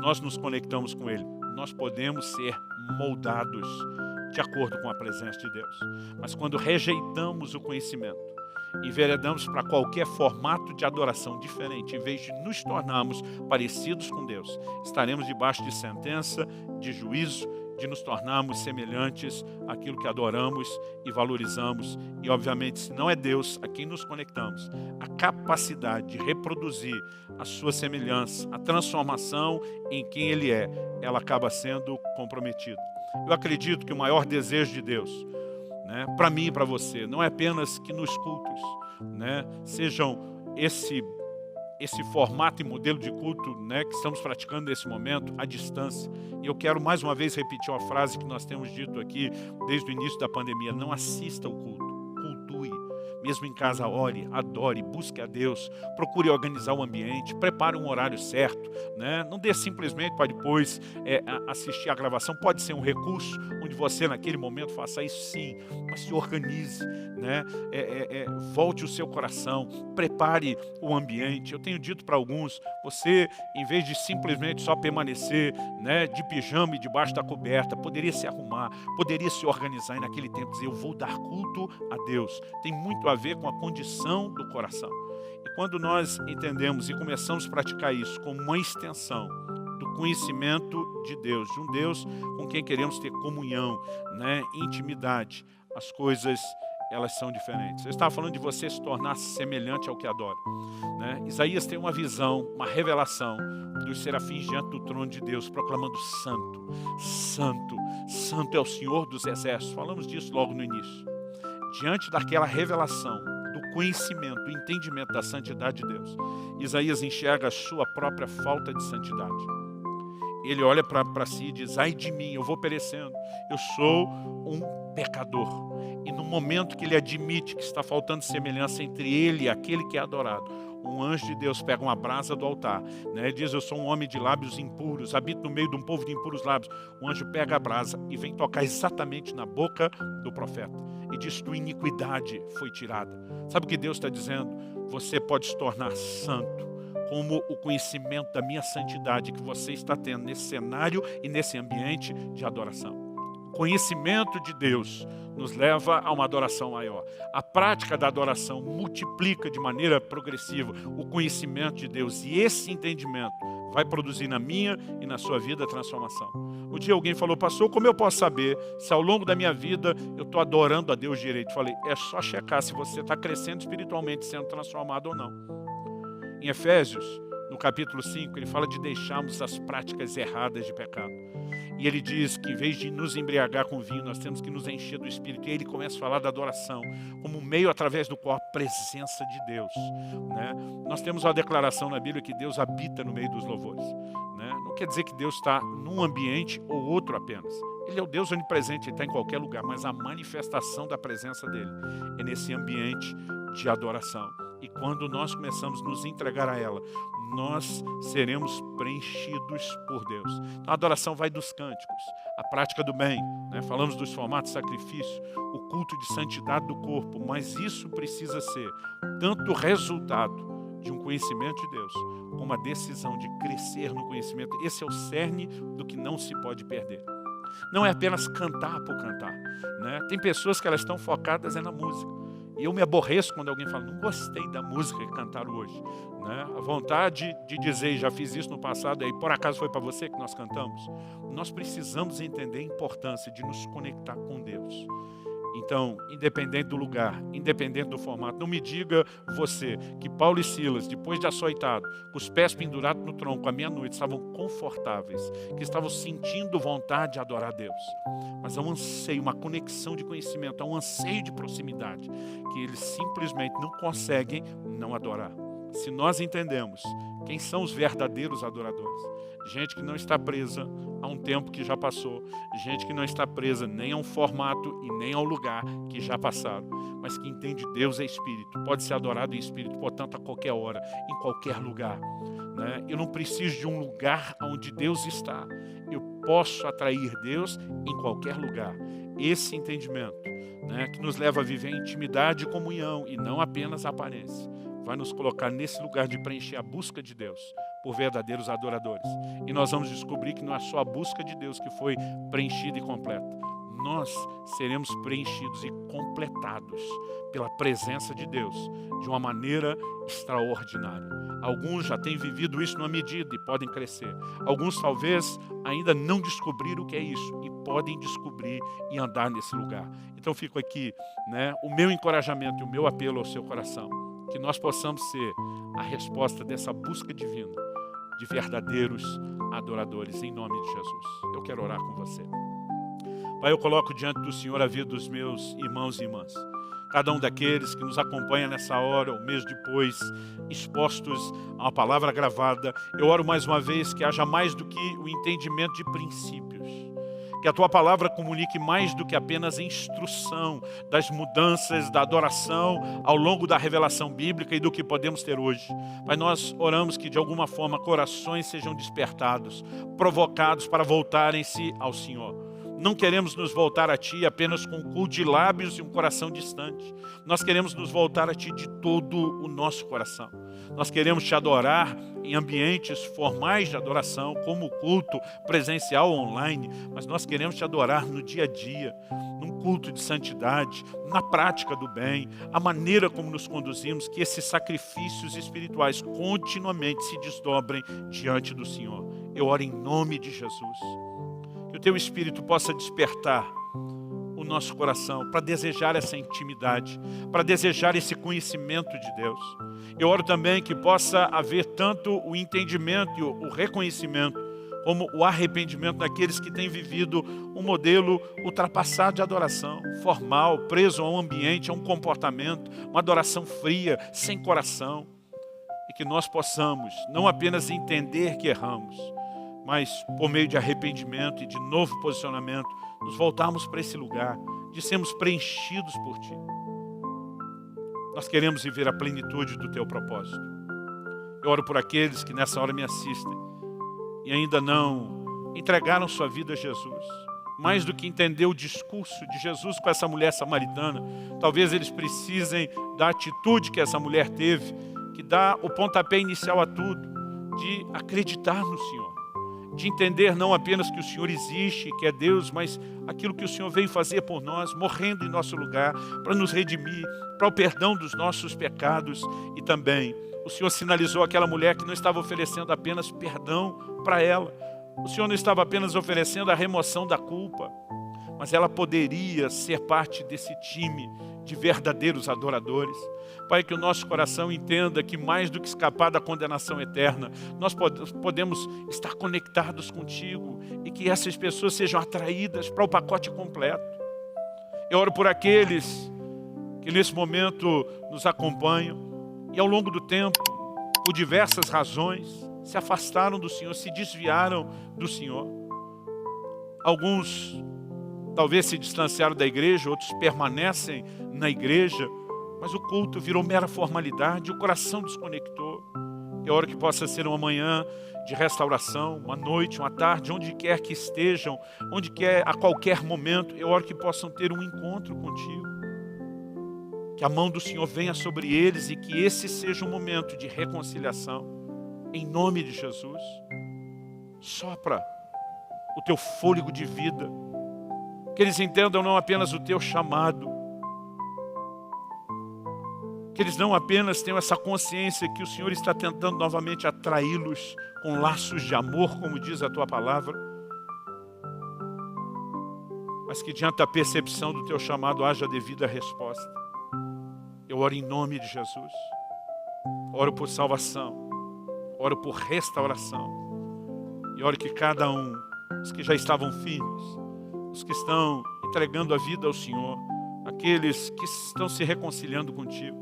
nós nos conectamos com Ele, nós podemos ser moldados de acordo com a presença de Deus. Mas quando rejeitamos o conhecimento, enveredamos para qualquer formato de adoração diferente, em vez de nos tornarmos parecidos com Deus, estaremos debaixo de sentença, de juízo, de nos tornarmos semelhantes àquilo que adoramos e valorizamos. E obviamente, se não é Deus a quem nos conectamos, a capacidade de reproduzir a sua semelhança, a transformação em quem Ele é, ela acaba sendo comprometida. Eu acredito que o maior desejo de Deus, né, para mim e para você, não é apenas que nos cultos, né, sejam esse formato e modelo de culto, né, que estamos praticando nesse momento à distância. E eu quero mais uma vez repetir uma frase que nós temos dito aqui desde o início da pandemia: não assista ao culto, cultue. Mesmo em casa, ore, adore, busque a Deus, procure organizar o ambiente, prepare um horário certo, né? Não dê simplesmente para depois assistir a gravação. Pode ser um recurso onde você naquele momento faça isso, sim, mas se organize, né? Volte o seu coração, prepare o ambiente. Eu tenho dito para alguns, você, em vez de simplesmente só permanecer, né, de pijama e debaixo da coberta, poderia se arrumar, poderia se organizar e naquele tempo dizer, eu vou dar culto a Deus. Tem muito a ver com a condição do coração. E quando nós entendemos e começamos a praticar isso como uma extensão do conhecimento de Deus, de um Deus com quem queremos ter comunhão, né, intimidade, as coisas, elas são diferentes. Eu estava falando de você se tornar semelhante ao que adora, né? Isaías tem uma visão, uma revelação dos serafins diante do trono de Deus, proclamando santo, santo, santo é o Senhor dos exércitos. Falamos disso logo no início. Diante daquela revelação, do conhecimento, do entendimento da santidade de Deus, Isaías enxerga a sua própria falta de santidade. Ele olha para si e diz, ai de mim, eu vou perecendo, eu sou um pecador. E no momento que ele admite que está faltando semelhança entre ele e aquele que é adorado, um anjo de Deus pega uma brasa do altar, né? Ele diz, eu sou um homem de lábios impuros, habito no meio de um povo de impuros lábios. O anjo pega a brasa e vem tocar exatamente na boca do profeta. E diz, tua iniquidade foi tirada. Sabe o que Deus está dizendo? Você pode se tornar santo, como o conhecimento da minha santidade que você está tendo nesse cenário e nesse ambiente de adoração. O conhecimento de Deus nos leva a uma adoração maior. A prática da adoração multiplica de maneira progressiva o conhecimento de Deus. E esse entendimento vai produzir na minha e na sua vida a transformação. Um dia alguém falou, pastor, como eu posso saber se ao longo da minha vida eu estou adorando a Deus direito? Eu falei, é só checar se você está crescendo espiritualmente, sendo transformado ou não. Em Efésios, no capítulo 5, ele fala de deixarmos as práticas erradas de pecado. E ele diz que em vez de nos embriagar com vinho, nós temos que nos encher do Espírito. E ele começa a falar da adoração como um meio através do qual a presença de Deus, né? Nós temos uma declaração na Bíblia que Deus habita no meio dos louvores, né? Não quer dizer que Deus está num ambiente ou outro apenas. Ele é o Deus onipresente, ele está em qualquer lugar, mas a manifestação da presença dele é nesse ambiente de adoração. E quando nós começamos a nos entregar a ela, nós seremos preenchidos por Deus. Então, a adoração vai dos cânticos, a prática do bem, né? Falamos dos formatos de sacrifício, o culto de santidade do corpo, mas isso precisa ser tanto resultado de um conhecimento de Deus, como a decisão de crescer no conhecimento. Esse é o cerne do que não se pode perder. Não é apenas cantar por cantar, né? Tem pessoas que elas estão focadas na música. E eu me aborreço quando alguém fala, não gostei da música que cantaram hoje, né? A vontade de dizer, já fiz isso no passado, e por acaso foi para você que nós cantamos? Nós precisamos entender a importância de nos conectar com Deus. Então, independente do lugar, independente do formato, não me diga você que Paulo e Silas, depois de açoitado, com os pés pendurados no tronco à meia-noite, estavam confortáveis, que estavam sentindo vontade de adorar a Deus. Mas há um anseio, uma conexão de conhecimento, há um anseio de proximidade, que eles simplesmente não conseguem não adorar. Se nós entendemos quem são os verdadeiros adoradores, gente que não está presa a um tempo que já passou, gente que não está presa nem a um formato e nem ao lugar que já passaram, mas que entende Deus é Espírito, pode ser adorado em Espírito, portanto a qualquer hora, em qualquer lugar, né? Eu não preciso de um lugar onde Deus está, eu posso atrair Deus em qualquer lugar. Esse entendimento, né, que nos leva a viver em intimidade e comunhão e não apenas a aparência, vai nos colocar nesse lugar de preencher a busca de Deus por verdadeiros adoradores. E nós vamos descobrir que não é só a busca de Deus que foi preenchida e completa. Nós seremos preenchidos e completados pela presença de Deus de uma maneira extraordinária. Alguns já têm vivido isso numa medida e podem crescer. Alguns talvez ainda não descobriram o que é isso e podem descobrir e andar nesse lugar. Então fico aqui, né, o meu encorajamento e o meu apelo ao seu coração. Que nós possamos ser a resposta dessa busca divina de verdadeiros adoradores, em nome de Jesus. Eu quero orar com você. Pai, eu coloco diante do Senhor a vida dos meus irmãos e irmãs. Cada um daqueles que nos acompanha nessa hora, um mês depois, expostos a uma palavra gravada. Eu oro mais uma vez que haja mais do que o entendimento de princípios. Que a Tua palavra comunique mais do que apenas instrução das mudanças, da adoração ao longo da revelação bíblica e do que podemos ter hoje. Mas nós oramos que de alguma forma corações sejam despertados, provocados para voltarem-se ao Senhor. Não queremos nos voltar a Ti apenas com um culto de lábios e um coração distante. Nós queremos nos voltar a Ti de todo o nosso coração. Nós queremos Te adorar em ambientes formais de adoração, como o culto presencial ou online, mas nós queremos Te adorar no dia a dia, num culto de santidade, na prática do bem, a maneira como nos conduzimos, que esses sacrifícios espirituais continuamente se desdobrem diante do Senhor. Eu oro em nome de Jesus. Que o Teu Espírito possa despertar o nosso coração para desejar essa intimidade, para desejar esse conhecimento de Deus. Eu oro também que possa haver tanto o entendimento e o reconhecimento, como o arrependimento daqueles que têm vivido um modelo ultrapassado de adoração, formal, preso a um ambiente, a um comportamento, uma adoração fria, sem coração. E que nós possamos não apenas entender que erramos, mas por meio de arrependimento e de novo posicionamento, nos voltarmos para esse lugar, de sermos preenchidos por Ti. Nós queremos viver a plenitude do Teu propósito. Eu oro por aqueles que nessa hora me assistem e ainda não entregaram sua vida a Jesus. Mais do que entender o discurso de Jesus com essa mulher samaritana, talvez eles precisem da atitude que essa mulher teve, que dá o pontapé inicial a tudo, de acreditar no Senhor. De entender não apenas que o Senhor existe, que é Deus, mas aquilo que o Senhor veio fazer por nós, morrendo em nosso lugar, para nos redimir, para o perdão dos nossos pecados. E também o Senhor sinalizou aquela mulher que não estava oferecendo apenas perdão para ela. O Senhor não estava apenas oferecendo a remoção da culpa, mas ela poderia ser parte desse time de verdadeiros adoradores. Pai, que o nosso coração entenda que mais do que escapar da condenação eterna, nós podemos estar conectados contigo e que essas pessoas sejam atraídas para o pacote completo. Eu oro por aqueles que nesse momento nos acompanham e ao longo do tempo, por diversas razões, se afastaram do Senhor, se desviaram do Senhor. Alguns talvez se distanciaram da igreja, outros permanecem na igreja, mas o culto virou mera formalidade, o coração desconectou. Eu oro que possa ser uma manhã de restauração, uma noite, uma tarde, onde quer que estejam, onde quer, a qualquer momento, eu oro que possam ter um encontro contigo. Que a mão do Senhor venha sobre eles e que esse seja um momento de reconciliação. Em nome de Jesus, sopra o Teu fôlego de vida. Que eles entendam não apenas o Teu chamado, que eles não apenas tenham essa consciência que o Senhor está tentando novamente atraí-los com laços de amor, como diz a Tua palavra, mas que diante da percepção do Teu chamado haja a devida resposta. Eu oro em nome de Jesus, oro por salvação, oro por restauração, e oro que cada um, os que já estavam firmes, os que estão entregando a vida ao Senhor, aqueles que estão se reconciliando contigo,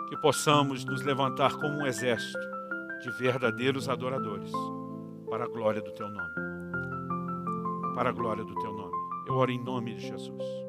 que possamos nos levantar como um exército de verdadeiros adoradores, para a glória do Teu nome. Para a glória do Teu nome. Eu oro em nome de Jesus.